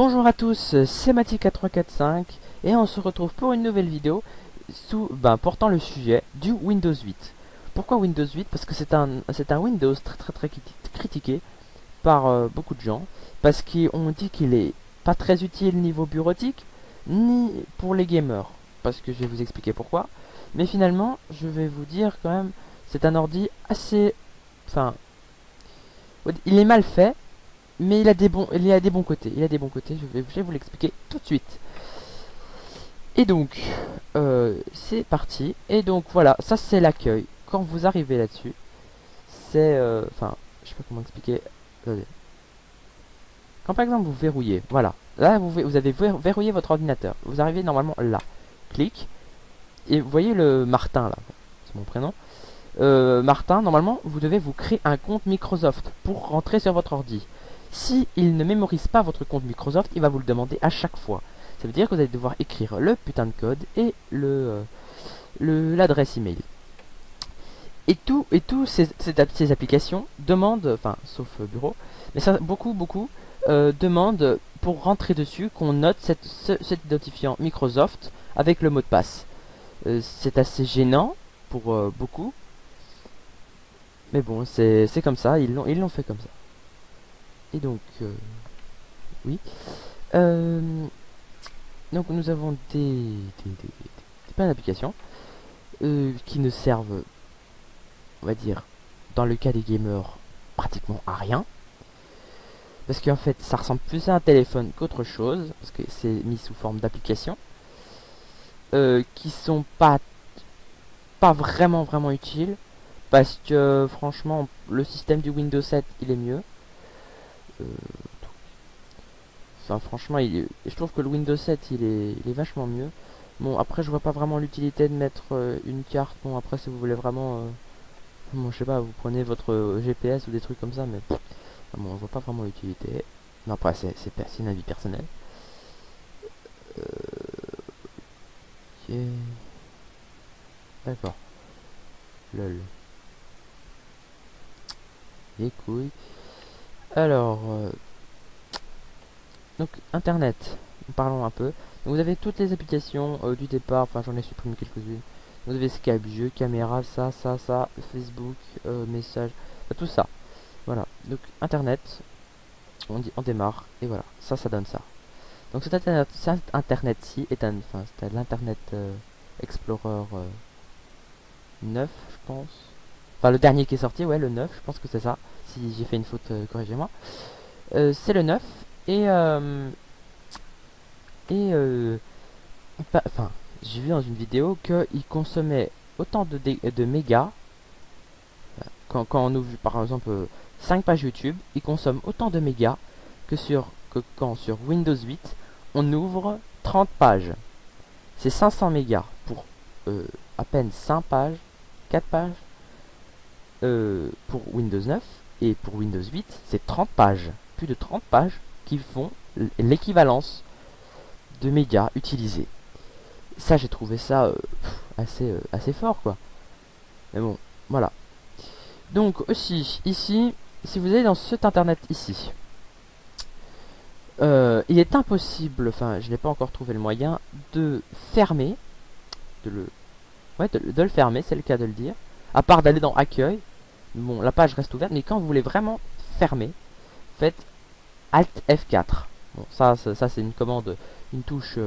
Bonjour à tous, c'est Matic4345 et on se retrouve pour une nouvelle vidéo portant le sujet du Windows 8. Pourquoi Windows 8? Parce que c'est un Windows très critiqué par beaucoup de gens, parce qu'on dit qu'il est pas très utile niveau bureautique, ni pour les gamers, parce que je vais vous expliquer pourquoi. Mais finalement, je vais vous dire quand même, c'est un ordi assez... Enfin, il est mal fait, mais il a des bons côtés. Il a des bons côtés. Je vais vous l'expliquer tout de suite. Et donc, c'est parti. Et donc voilà, ça c'est l'accueil. Quand vous arrivez là-dessus, c'est, enfin, je sais pas comment expliquer. Attendez. Quand par exemple vous verrouillez, voilà. Là vous avez verrouillé votre ordinateur. Vous arrivez normalement là. Clic. Et vous voyez le Martin là. C'est mon prénom. Martin, normalement, vous devez vous créer un compte Microsoft pour rentrer sur votre ordi. Si il ne mémorise pas votre compte Microsoft, il va vous le demander à chaque fois. Ça veut dire que vous allez devoir écrire le putain de code et l'adresse email. Et tout ces applications demandent, enfin sauf bureau, mais ça beaucoup demandent pour rentrer dessus qu'on note cet identifiant Microsoft avec le mot de passe. C'est assez gênant pour beaucoup, mais bon c'est comme ça, ils l'ont fait comme ça. Et donc oui. Donc nous avons plein d'applications qui ne servent, on va dire, dans le cas des gamers, pratiquement à rien. Parce qu'en fait, ça ressemble plus à un téléphone qu'autre chose, parce que c'est mis sous forme d'applications qui sont pas vraiment utiles, parce que franchement, le système du Windows 7, il est mieux. Enfin, franchement, je trouve que le Windows 7, il est vachement mieux. Bon, après, je vois pas vraiment l'utilité de mettre une carte. Bon, après, si vous voulez vraiment... bon, je sais pas, vous prenez votre GPS ou des trucs comme ça, mais... bon, je vois pas vraiment l'utilité. Mais après, c'est un avis personnel. Ok. D'accord. Lol. Les couilles. Alors... donc, Internet. Parlons un peu. Donc, vous avez toutes les applications du départ. Enfin, j'en ai supprimé quelques-unes. Vous avez Skype, jeu, caméra, ça, Facebook, message, tout ça. Voilà. Donc Internet, on démarre et voilà. Ça donne ça. Donc cet Internet-ci est c'était l'Internet Explorer 9, je pense. Enfin, le dernier qui est sorti, ouais, le 9, je pense que c'est ça. Si j'ai fait une faute, corrigez-moi. C'est le 9 et enfin, j'ai vu dans une vidéo qu'il consommait autant de mégas quand on ouvre par exemple 5 pages YouTube, il consomme autant de mégas que quand sur Windows 8 on ouvre 30 pages. C'est 500 mégas pour à peine 5 pages, 4 pages pour Windows 9, et pour Windows 8 c'est 30 pages, plus de 30 pages qui font l'équivalence de mégas utilisés. Ça, j'ai trouvé ça assez fort, quoi. Mais bon, voilà. Donc aussi, ici, si vous allez dans cet internet ici, il est impossible, enfin je n'ai pas encore trouvé le moyen de fermer, de le fermer, c'est le cas de le dire, à part d'aller dans accueil. Bon, la page reste ouverte, mais quand vous voulez vraiment fermer, faites Alt F4. Bon, ça c'est une commande, une touche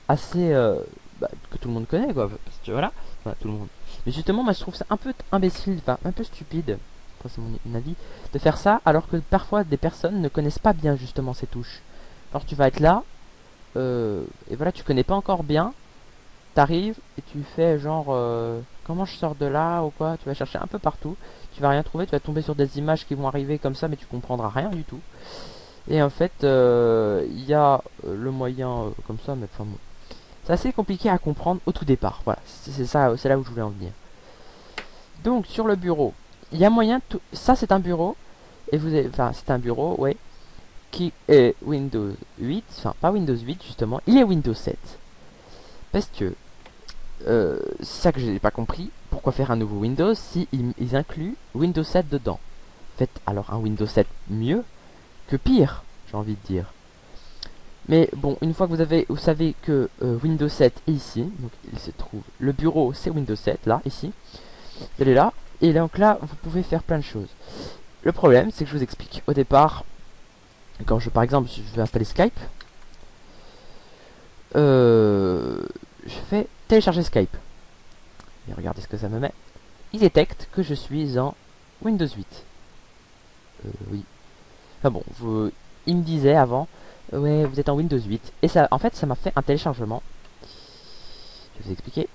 assez que tout le monde connaît, quoi, parce que voilà, tout le monde. Mais justement, moi je trouve ça un peu imbécile, enfin un peu stupide, c'est mon avis, de faire ça, alors que parfois des personnes ne connaissent pas bien justement ces touches. Alors tu vas être là, et voilà, tu connais pas encore bien, t'arrives et tu fais genre comment je sors de là ou quoi, tu vas chercher un peu partout, tu vas rien trouver, tu vas tomber sur des images qui vont arriver comme ça, mais tu comprendras rien du tout. Et en fait, il y a le moyen comme ça, mais enfin bon. C'est assez compliqué à comprendre au tout départ. Voilà, c'est ça, c'est là où je voulais en venir. Donc sur le bureau, il y a moyen de ça c'est un bureau et c'est un bureau, ouais, qui est Windows 8, enfin pas Windows 8 justement, il est Windows 7. Parce que c'est ça que j'ai pas compris, pourquoi faire un nouveau Windows si ils incluent Windows 7 dedans. Faites alors un Windows 7 mieux que pire, j'ai envie de dire. Mais bon, une fois que vous savez que Windows 7 est ici, donc il se trouve, le bureau c'est Windows 7, là, ici, vous allez là, et donc là, vous pouvez faire plein de choses. Le problème, c'est que je vous explique. Au départ, quand par exemple, je vais installer Skype, je fais télécharger Skype. Et regardez ce que ça me met. Il détecte que je suis en Windows 8. Oui. Enfin bon, il me disait avant, ouais, vous êtes en Windows 8. Et ça, en fait, ça m'a fait un téléchargement. Je vais vous expliquer.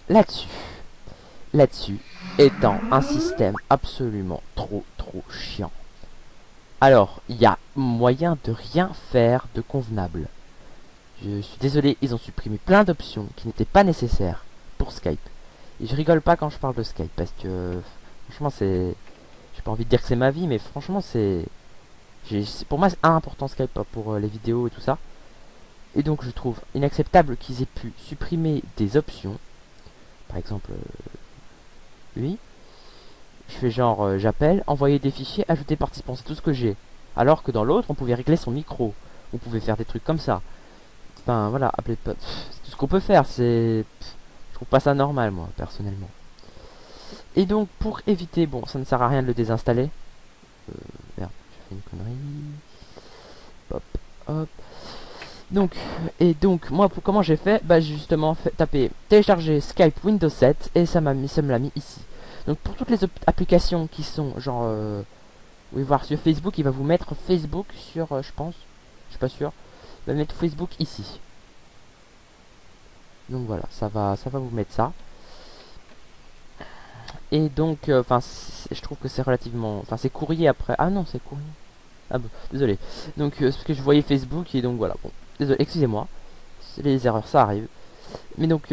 Là-dessus. Là-dessus, étant un système absolument trop chiant. Alors, il y a moyen de rien faire de convenable. Je suis désolé, ils ont supprimé plein d'options qui n'étaient pas nécessaires pour Skype. Et je rigole pas quand je parle de Skype parce que franchement c'est, j'ai pas envie de dire que c'est ma vie, mais franchement pour moi c'est important Skype pour les vidéos et tout ça. Et donc je trouve inacceptable qu'ils aient pu supprimer des options. Par exemple, lui, je fais genre j'appelle, envoyer des fichiers, ajouter participants, c'est tout ce que j'ai. Alors que dans l'autre, on pouvait régler son micro, on pouvait faire des trucs comme ça. Enfin voilà, appeler pas, c'est tout ce qu'on peut faire. Je trouve pas ça normal moi personnellement. Et donc pour éviter, bon, ça ne sert à rien de le désinstaller. Merde, j'ai fait une connerie. Hop, hop. Donc, et donc, moi, comment j'ai fait? Bah, j'ai justement fait taper télécharger Skype Windows 7 et ça me l'a mis ici. Donc, pour toutes les applications qui sont genre, vous pouvez voir sur Facebook, il va vous mettre Facebook sur, je pense, je suis pas sûr, il va mettre Facebook ici. Donc voilà, ça va vous mettre ça. Et donc, enfin, je trouve que c'est relativement, enfin, c'est courrier après. Ah non, c'est courrier. Ah bon, désolé. Donc, c'est parce que je voyais Facebook et donc voilà. Bon, désolé, excusez-moi. Les erreurs, ça arrive. Mais donc,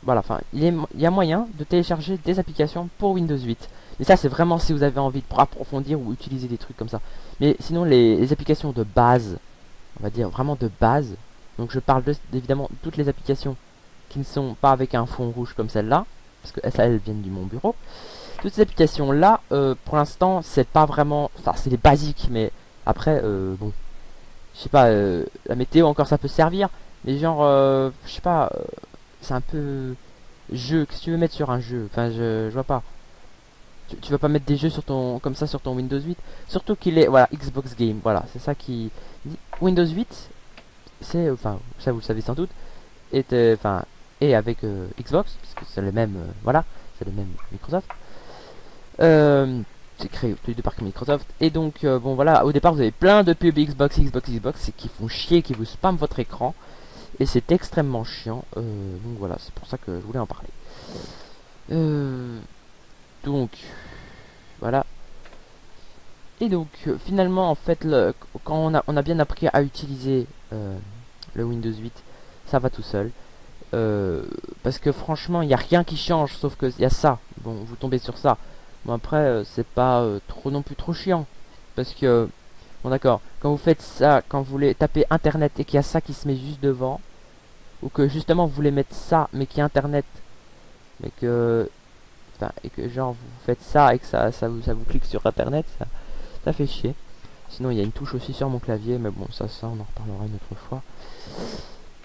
voilà, enfin, il y a moyen de télécharger des applications pour Windows 8. Mais ça, c'est vraiment si vous avez envie de approfondir ou utiliser des trucs comme ça. Mais sinon, les applications de base, on va dire vraiment de base. Donc, je parle évidemment de toutes les applications qui ne sont pas avec un fond rouge comme celle-là, parce que elles viennent du mon bureau. Toutes ces applications là, pour l'instant, c'est pas vraiment, enfin c'est les basiques, mais après, bon, je sais pas, la météo encore ça peut servir, mais genre, je sais pas, c'est un peu jeu. Qu'est-ce que tu veux mettre sur un jeu? Enfin, je vois pas. Tu vas pas mettre des jeux sur ton, comme ça sur ton Windows 8, surtout qu'il est, voilà, Xbox Game, voilà, c'est ça qui Windows 8, c'est, enfin, ça vous le savez sans doute, enfin, et avec Xbox, parce que c'est le même, voilà, c'est le même Microsoft. C'est créé tous les deux par Microsoft. Et donc, bon voilà, au départ vous avez plein de pubs Xbox qui font chier, qui vous spamment votre écran. Et c'est extrêmement chiant. Donc voilà, c'est pour ça que je voulais en parler. Donc, voilà. Et donc, finalement, en fait, quand on a bien appris à utiliser le Windows 8, ça va tout seul. Parce que franchement, il n'y a rien qui change, sauf que il y a ça. Bon, vous tombez sur ça. Bon, après, c'est pas trop non plus trop chiant. Parce que, bon d'accord, quand vous faites ça, quand vous voulez taper internet et qu'il y a ça qui se met juste devant, ou que justement vous voulez mettre ça, mais qu'il y a internet, mais que, enfin, et que genre vous faites ça et que ça vous clique sur internet, ça fait chier. Sinon, il y a une touche aussi sur mon clavier, mais bon, ça on en reparlera une autre fois.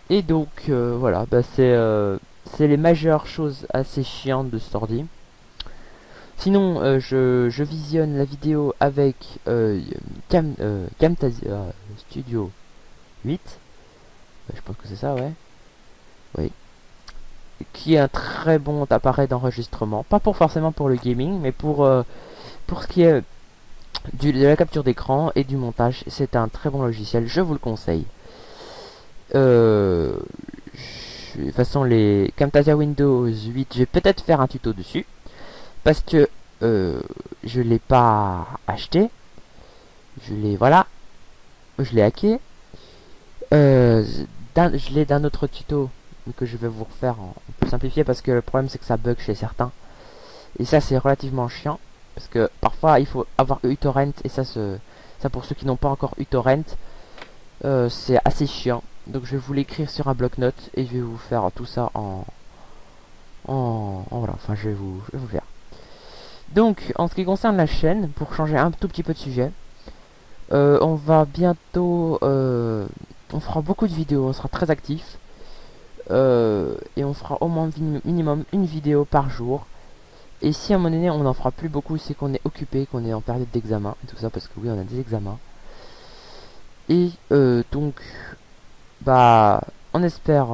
Et donc, voilà, bah, c'est les majeures choses assez chiantes de cet ordi. Sinon, je visionne la vidéo avec Camtasia Studio 8. Je pense que c'est ça, ouais. Oui. Qui est un très bon appareil d'enregistrement. Pas forcément pour le gaming, mais pour ce qui est de la capture d'écran et du montage. C'est un très bon logiciel, je vous le conseille. De toute façon, les Camtasia Windows 8, je vais peut-être faire un tuto dessus. Parce que je l'ai pas acheté. Voilà. Je l'ai hacké. Je l'ai d'un autre tuto que je vais vous refaire en plus simplifié parce que le problème c'est que ça bug chez certains. Et ça c'est relativement chiant. Parce que parfois il faut avoir uTorrent et ça pour ceux qui n'ont pas encore uTorrent, c'est assez chiant. Donc je vais vous l'écrire sur un bloc-notes et je vais vous faire tout ça voilà, enfin je vais vous faire. Donc, en ce qui concerne la chaîne, pour changer un tout petit peu de sujet, On va bientôt... on fera beaucoup de vidéos, on sera très actifs. Et on fera au moins minimum une vidéo par jour. Et si à un moment donné on n'en fera plus beaucoup, c'est qu'on est occupé, qu'on est en période d'examen et tout ça, parce que oui, on a des examens. Et donc, bah, on espère,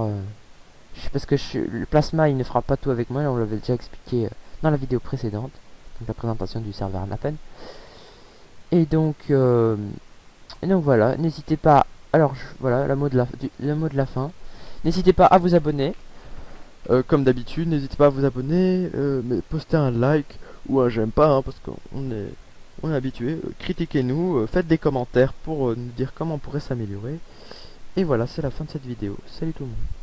parce que le plasma il ne fera pas tout avec moi, on l'avait déjà expliqué dans la vidéo précédente, donc la présentation du serveur Napen. Et donc voilà, n'hésitez pas. Alors voilà, le mot de la fin. N'hésitez pas à vous abonner. Comme d'habitude, n'hésitez pas à vous abonner, mais postez un like ou un j'aime pas, hein, parce on est habitué. Critiquez-nous, faites des commentaires pour nous dire comment on pourrait s'améliorer. Et voilà, c'est la fin de cette vidéo. Salut tout le monde.